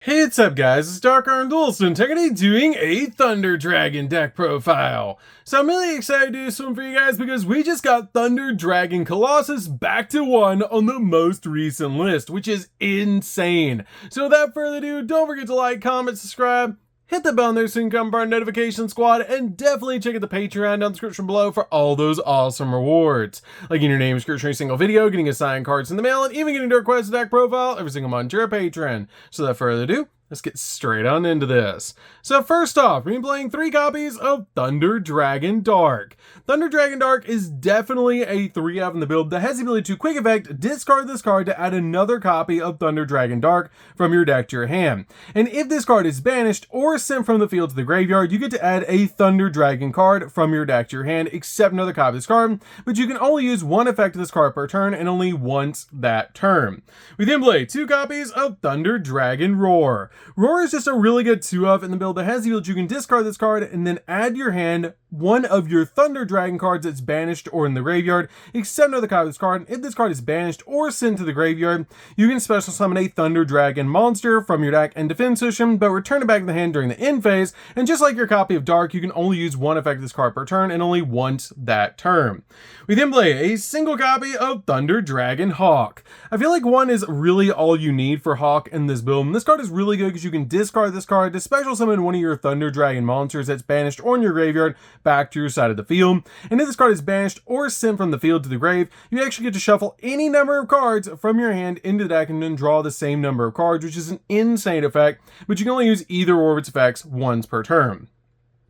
Hey, what's up guys, it's DarkArmedDuelist and today doing a Thunder Dragon deck profile. So I'm really excited to do this one for you guys because we just got Thunder Dragon Colossus back to 1 on the most recent list, which is insane. So without further ado, don't forget to like, comment, subscribe, hit the bell there so you can become part of Notification Squad, and definitely check out the Patreon down in the description below for all those awesome rewards. Like getting your name description every single video, getting assigned cards in the mail, and even getting to request a deck profile every single month to your Patreon. So without further ado, let's get straight on into this. So first off, we're playing 3 copies of Thunder Dragon Dark. Thunder Dragon Dark is definitely a 3-of in the build that has the ability to quick effect discard this card to add another copy of Thunder Dragon Dark from your deck to your hand. And if this card is banished or sent from the field to the graveyard, you get to add a Thunder Dragon card from your deck to your hand, except another copy of this card, but you can only use one effect of this card per turn and only once that turn. We then play 2 copies of Thunder Dragon Roar. Roar is just a really good 2-of in the build that has the ability you can discard this card and then add your hand one of your Thunder Dragon cards that's banished or in the graveyard, except another copy of this card. If this card is banished or sent to the graveyard, you can special summon a Thunder Dragon monster from your deck and defend position, but return it back to the hand during the end phase, and just like your copy of Dark, you can only use one effect of this card per turn and only once that turn. We then play a single copy of Thunder Dragon Hawk. I feel like 1 is really all you need for Hawk in this build, and this card is really good because you can discard this card to special summon one of your Thunder Dragon monsters that's banished or in your graveyard back to your side of the field. And if this card is banished or sent from the field to the grave, you actually get to shuffle any number of cards from your hand into the deck and then draw the same number of cards, which is an insane effect, but you can only use either or of its effects once per turn.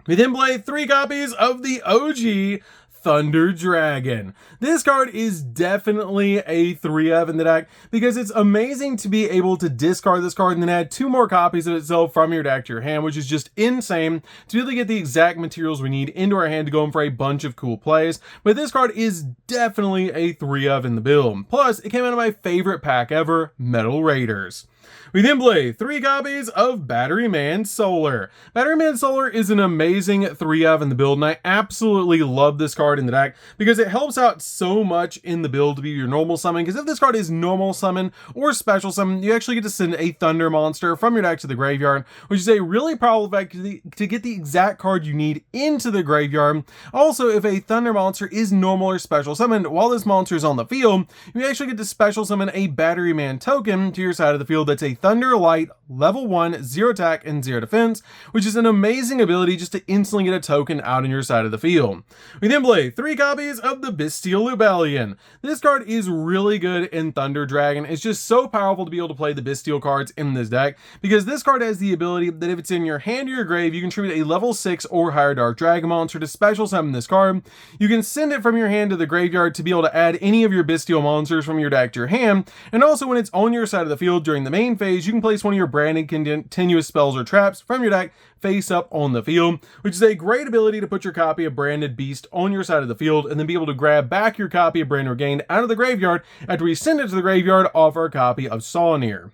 We then play 3 copies of the OG Thunder Dragon. This card is definitely a 3-of in the deck because it's amazing to be able to discard this card and then add 2 more copies of itself from your deck to your hand, which is just insane to be able to get the exact materials we need into our hand to go in for a bunch of cool plays. But this card is definitely a 3-of in the build. Plus, it came out of my favorite pack ever, Metal Raiders. We then play 3 copies of Batteryman Solar. Batteryman Solar is an amazing 3-of in the build, and I absolutely love this card in the deck because it helps out so much in the build to be your normal summon, because if this card is normal summon or special summon, you actually get to send a Thunder monster from your deck to the graveyard, which is a really powerful effect to get the exact card you need into the graveyard. Also, if a Thunder monster is normal or special summoned while this monster is on the field, you actually get to special summon a Batteryman token to your side of the field that's a Thunder Light, level 1, 0 attack, and 0 defense, which is an amazing ability just to instantly get a token out on your side of the field. We then play 3 copies of the Bestial Rebellion. This card is really good in Thunder Dragon. It's just so powerful to be able to play the Bestial cards in this deck, because this card has the ability that if it's in your hand or your grave, you can tribute a level 6 or higher Dark Dragon monster to special summon this card. You can send it from your hand to the graveyard to be able to add any of your Bestial monsters from your deck to your hand, and also when it's on your side of the field during the main phase, you can place one of your branded continuous spells or traps from your deck face up on the field, which is a great ability to put your copy of Branded Beast on your side of the field and then be able to grab back your copy of Branded Regained out of the graveyard after we send it to the graveyard off our copy of Sawnir.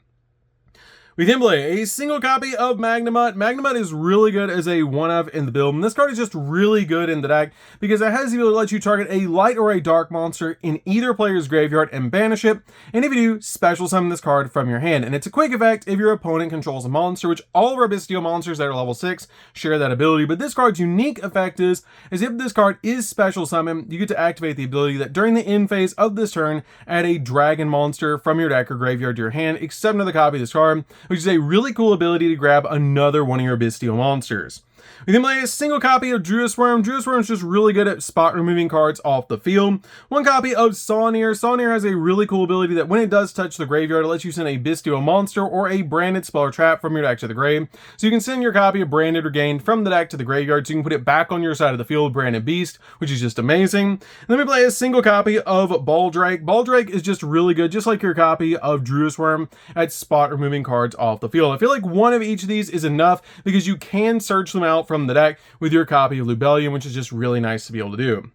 We then play a single copy of Magnemite. Magnemite is really good as a 1-of in the build, and this card is just really good in the deck because it has the ability to let you target a light or a dark monster in either player's graveyard and banish it, and if you do, special summon this card from your hand. And it's a quick effect if your opponent controls a monster, which all of our Bestial monsters that are level 6 share that ability, but this card's unique effect is if this card is special summoned, you get to activate the ability that during the end phase of this turn, add a dragon monster from your deck or graveyard to your hand, except another copy of this card, which is a really cool ability to grab another one of your Bestial monsters. We then play a single copy of Druid's Worm. Druid's Worm is just really good at spot removing cards off the field. 1 copy of Sawnir. Sawnir has a really cool ability that when it does touch the graveyard, it lets you send a Bestial monster or a branded spell or trap from your deck to the grave. So you can send your copy of Branded Regained from the deck to the graveyard, so you can put it back on your side of the field, Branded Beast, which is just amazing. And then we play a single copy of Baldrake. Baldrake is just really good, just like your copy of Druid's Worm, at spot removing cards off the field. I feel like one of each of these is enough because you can search them out from the deck with your copy of Lubellion, which is just really nice to be able to do.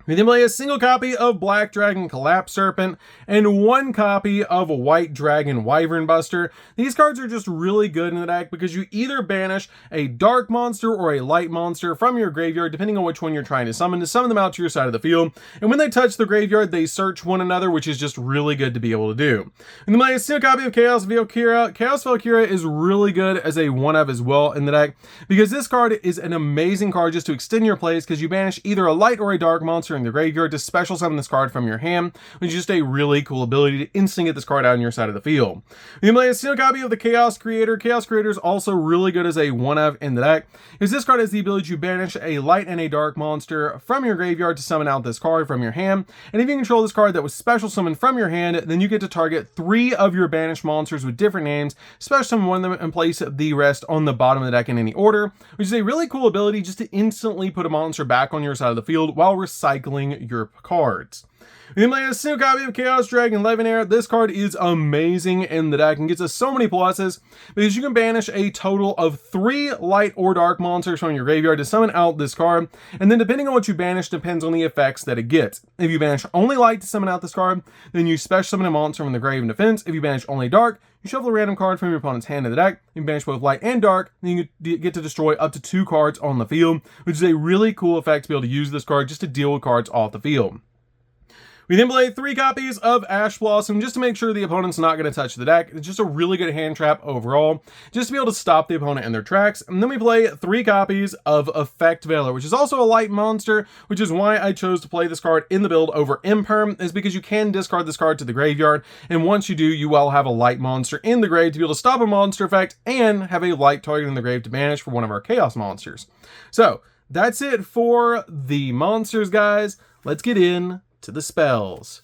We then play a single copy of Black Dragon Collapse Serpent and one copy of White Dragon Wyvern Buster. These cards are just really good in the deck because you either banish a dark monster or a light monster from your graveyard, depending on which one you're trying to summon them out to your side of the field. And when they touch the graveyard, they search one another, which is just really good to be able to do. And then play a single copy of Chaos Valkyria. Chaos Valkyria is really good as a 1-of as well in the deck because this card is an amazing card just to extend your plays because you banish either a light or a dark monster in the graveyard to special summon this card from your hand, which is just a really cool ability to instantly get this card out on your side of the field. You can play a single copy of the Chaos Creator. Chaos Creator is also really good as a 1-of in the deck, because this card has the ability to banish a light and a dark monster from your graveyard to summon out this card from your hand. And if you control this card that was special summoned from your hand, then you get to target 3 of your banished monsters with different names, special summon one of them and place the rest on the bottom of the deck in any order, which is a really cool ability just to instantly put a monster back on your side of the field while recycling your cards. We then play a single copy of Chaos Dragon Levianeer. This card is amazing in the deck and gets us so many pluses because you can banish a total of 3 light or dark monsters from your graveyard to summon out this card, and then depending on what you banish depends on the effects that it gets. If you banish only light to summon out this card, then you special summon a monster from the grave in defense. If you banish only dark, you shuffle a random card from your opponent's hand to the deck. You can banish both light and dark, then you get to destroy up to 2 cards on the field, which is a really cool effect to be able to use this card just to deal with cards off the field. We then play 3 copies of Ash Blossom just to make sure the opponent's not going to touch the deck. It's just a really good hand trap overall, just to be able to stop the opponent in their tracks. And then we play 3 copies of Effect Veiler, which is also a light monster, which is why I chose to play this card in the build over Imperm, is because you can discard this card to the graveyard, and once you do, you will have a light monster in the grave to be able to stop a monster effect and have a light target in the grave to banish for one of our Chaos monsters. So, that's it for the monsters, guys. Let's get in to the spells.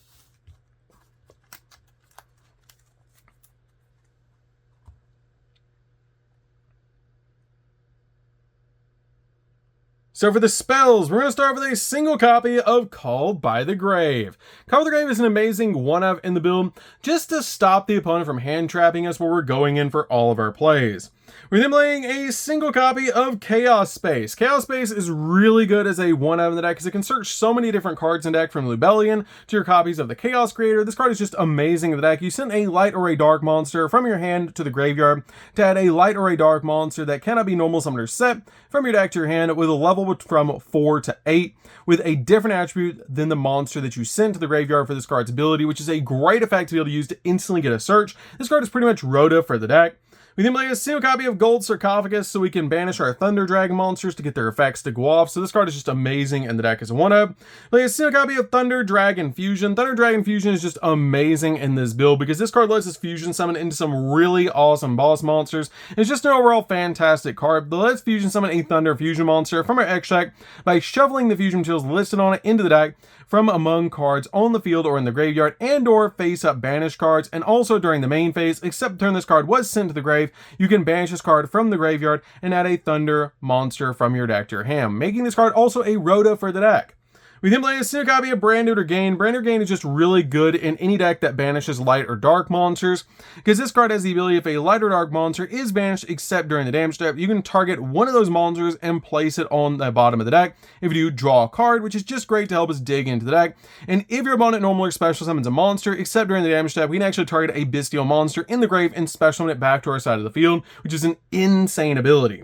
So for the spells, we're going to start with a single copy of Called by the Grave. Called by the Grave is an amazing 1-of in the build, just to stop the opponent from hand trapping us while we're going in for all of our plays. We're then playing a single copy of Chaos Space. Chaos Space is really good as a 1-of in the deck because it can search so many different cards in the deck, from Lubellion to your copies of the Chaos Creator. This card is just amazing in the deck. You send a light or a dark monster from your hand to the graveyard to add a light or a dark monster that cannot be normal summoner set from your deck to your hand with a level from 4 to 8 with a different attribute than the monster that you sent to the graveyard for this card's ability, which is a great effect to be able to use to instantly get a search. This card is pretty much Rhoda for the deck. We then play a single copy of Gold Sarcophagus so we can banish our Thunder Dragon monsters to get their effects to go off. So this card is just amazing in the deck as a 1-of. Play a single copy of Thunder Dragon Fusion. Thunder Dragon Fusion is just amazing in this build because this card lets us fusion summon into some really awesome boss monsters. It's just an overall fantastic card that lets fusion summon a Thunder Fusion monster from our X deck by shuffling the fusion materials listed on it into the deck from among cards on the field or in the graveyard, and or face up banished cards. And also during the main phase, except the turn this card was sent to the grave, you can banish this card from the graveyard and add a Thunder monster from your deck to your hand, making this card also a Rhoda for the deck. We then play a single copy of Brand New Gain. Brand New Gain is just really good in any deck that banishes light or dark monsters, because this card has the ability, if a light or dark monster is banished except during the damage step, you can target one of those monsters and place it on the bottom of the deck. If you do, draw a card, which is just great to help us dig into the deck. And if your opponent normally special summons a monster except during the damage step, we can actually target a bestial monster in the grave and special summon it back to our side of the field, which is an insane ability.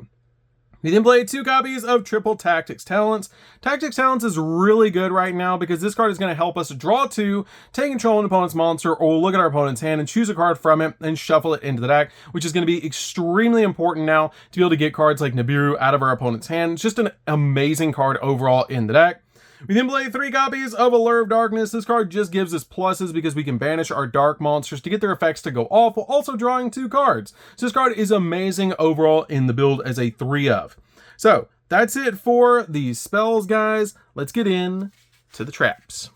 We then play 2 copies of Triple Tactics Talents. Tactics Talents is really good right now because this card is going to help us draw 2, take control of an opponent's monster, or look at our opponent's hand and choose a card from it and shuffle it into the deck, which is going to be extremely important now to be able to get cards like Nibiru out of our opponent's hand. It's just an amazing card overall in the deck. We then play 3 copies of Allure of Darkness. This card just gives us pluses because we can banish our dark monsters to get their effects to go off while also drawing 2 cards. So this card is amazing overall in the build as a 3-of. So that's it for these spells, guys. Let's get in to the traps.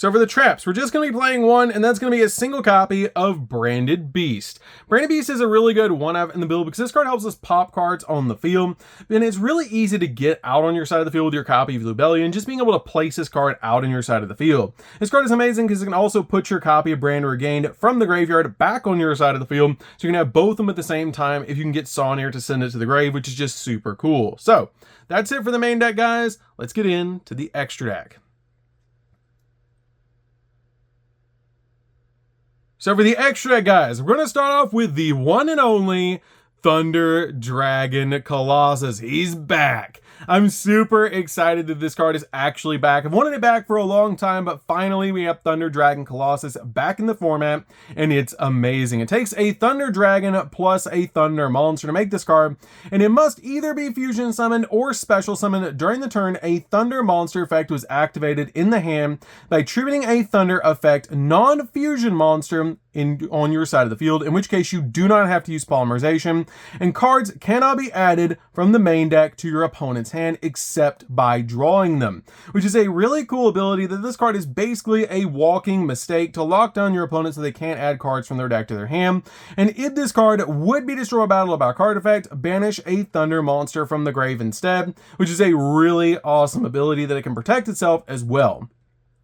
So for the traps, we're just going to be playing one, and that's going to be a single copy of Branded Beast. Branded Beast is a really good one-of in the build because this card helps us pop cards on the field, and it's really easy to get out on your side of the field with your copy of Rebellion, just being able to place this card out on your side of the field. This card is amazing because it can also put your copy of Brand Regained from the graveyard back on your side of the field, so you can have both of them at the same time if you can get Saunier to send it to the grave, which is just super cool. So that's it for the main deck, guys. Let's get into the extra deck. So for the extra deck, guys, we're going to start off with the one and only Thunder Dragon Colossus. He's back. I'm super excited that this card is actually back. I've wanted it back for a long time, but finally we have Thunder Dragon Colossus back in the format, and it's amazing. It takes a Thunder Dragon plus a Thunder monster to make this card, and it must either be fusion summoned or special summoned during the turn a Thunder monster effect was activated in the hand by tributing a Thunder effect non-fusion monster on your side of the field, in which case you do not have to use polymerization, and cards cannot be added from the main deck to your opponent's hand except by drawing them, which is a really cool ability that this card is basically a walking mistake to lock down your opponent so they can't add cards from their deck to their hand. And if this card would be destroyed by battle by card effect, banish a Thunder monster from the grave instead, which is a really awesome ability that it can protect itself as well.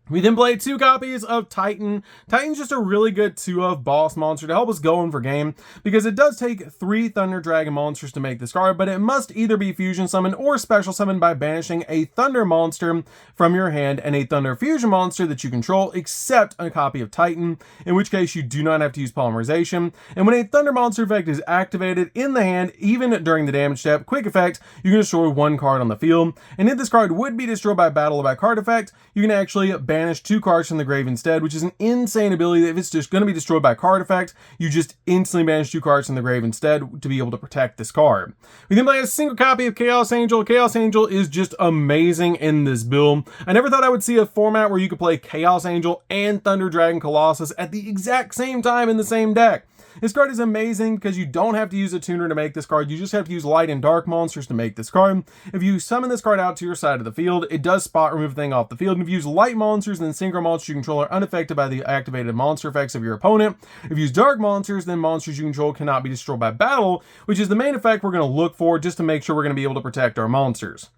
We then play 2 copies of Titan. Titan's just a really good 2-of boss monster to help us go in for game, because it does take 3 Thunder Dragon monsters to make this card, but it must either be fusion summoned or special summoned by banishing a Thunder monster from your hand and a Thunder fusion monster that you control, except a copy of Titan, in which case you do not have to use polymerization. And when a Thunder monster effect is activated in the hand, even during the damage step, quick effect, you can destroy 1 card on the field. And if this card would be destroyed by battle or by card effect, you can actually banish 2 cards from the grave instead, which is an insane ability that if it's just going to be destroyed by card effect, you just instantly banish 2 cards from the grave instead to be able to protect this card. We then play a single copy of Chaos Angel. Chaos Angel is just amazing in this build. I never thought I would see a format where you could play Chaos Angel and Thunder Dragon Colossus at the exact same time in the same deck. This card is amazing because you don't have to use a tuner to make this card. You just have to use light and dark monsters to make this card. If you summon this card out to your side of the field, it does spot remove a thing off the field. And if you use light monsters, then synchro monsters you control are unaffected by the activated monster effects of your opponent. If you use dark monsters, then monsters you control cannot be destroyed by battle, which is the main effect we're going to look for just to make sure we're going to be able to protect our monsters.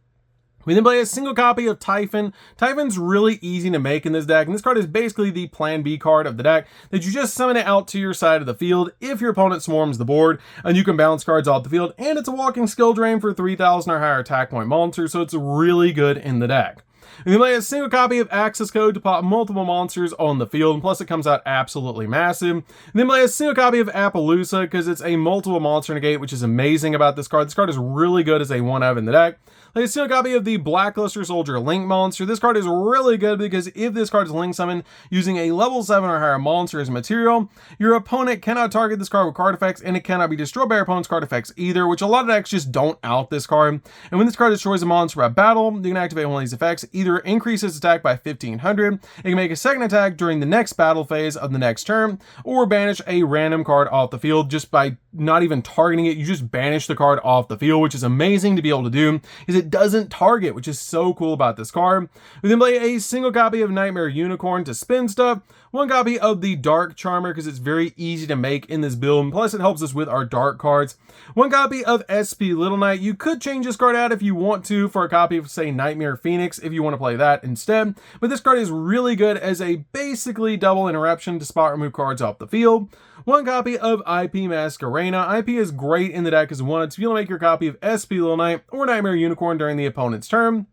We then play a single copy of Typhon. Typhon's really easy to make in this deck, and this card is basically the plan B card of the deck that you just summon it out to your side of the field if your opponent swarms the board, and you can bounce cards off the field, and it's a walking skill drain for 3,000 or higher attack point monsters, so it's really good in the deck. We play a single copy of Access Code to pop multiple monsters on the field, and plus it comes out absolutely massive. And then play a single copy of Appaloosa because it's a multiple monster negate, which is amazing about this card. This card is really good as a 1-of in the deck. Play a single copy of the Blackluster Soldier Link monster. This card is really good because if this card is link summoned using a level 7 or higher monster as material, your opponent cannot target this card with card effects, and it cannot be destroyed by your opponent's card effects either, which a lot of decks just don't out this card. And when this card destroys a monster by battle, you can activate one of these effects. Either increase its attack by 1,500, it can make a second attack during the next battle phase of the next turn, or banish a random card off the field just by not even targeting it. You just banish the card off the field, which is amazing to be able to do because it doesn't target, which is so cool about this card. We then play a single copy of Nightmare Unicorn to spin stuff, 1 copy of the Dark Charmer because it's very easy to make in this build, and plus it helps us with our dark cards, 1 copy of SP Little Knight. You could change this card out if you want to for a copy of, say, Nightmare Phoenix if you want to play that instead, but this card is really good as a basically double interruption to spot remove cards off the field. 1 copy of IP Masquerena. IP is great in the deck as 1 to be able to make your copy of SP Little Knight or Nightmare Unicorn during the opponent's turn.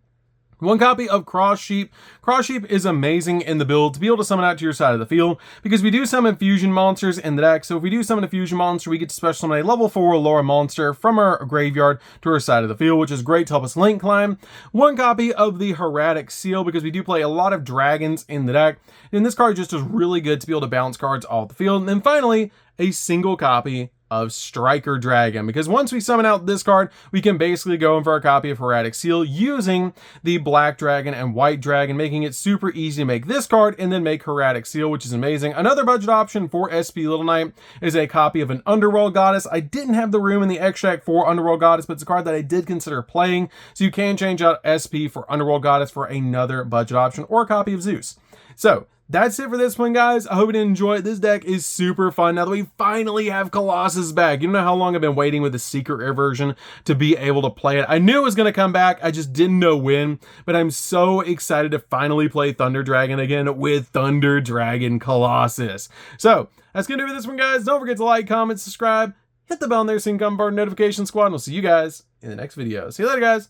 1 copy of Cross Sheep. Cross Sheep is amazing in the build to be able to summon out to your side of the field because we do summon fusion monsters in the deck. So if we do summon a fusion monster, we get to special summon a level 4 or lower monster from our graveyard to our side of the field, which is great to help us link climb. 1 copy of the Hieratic Seal because we do play a lot of dragons in the deck, and this card just is really good to be able to bounce cards off the field. And then finally, a single copy of Striker Dragon, because once we summon out this card, we can basically go in for a copy of Hieratic Seal using the Black Dragon and White Dragon, making it super easy to make this card and then make Hieratic Seal, which is amazing. Another budget option for SP Little Knight is a copy of an Underworld Goddess. I didn't have the room in the extract for Underworld Goddess, but it's a card that I did consider playing, so you can change out SP for Underworld Goddess for another budget option or a copy of Zeus. So that's it for this one, guys. I hope you did enjoy it. This deck is super fun now that we finally have Colossus back. You don't know how long I've been waiting with the Secret Rare version to be able to play it. I knew it was going to come back. I just didn't know when, but I'm so excited to finally play Thunder Dragon again with Thunder Dragon Colossus. So that's going to do it for this one, guys. Don't forget to like, comment, subscribe, hit the bell on there so you can become part of the notification squad, and we'll see you guys in the next video. See you later, guys.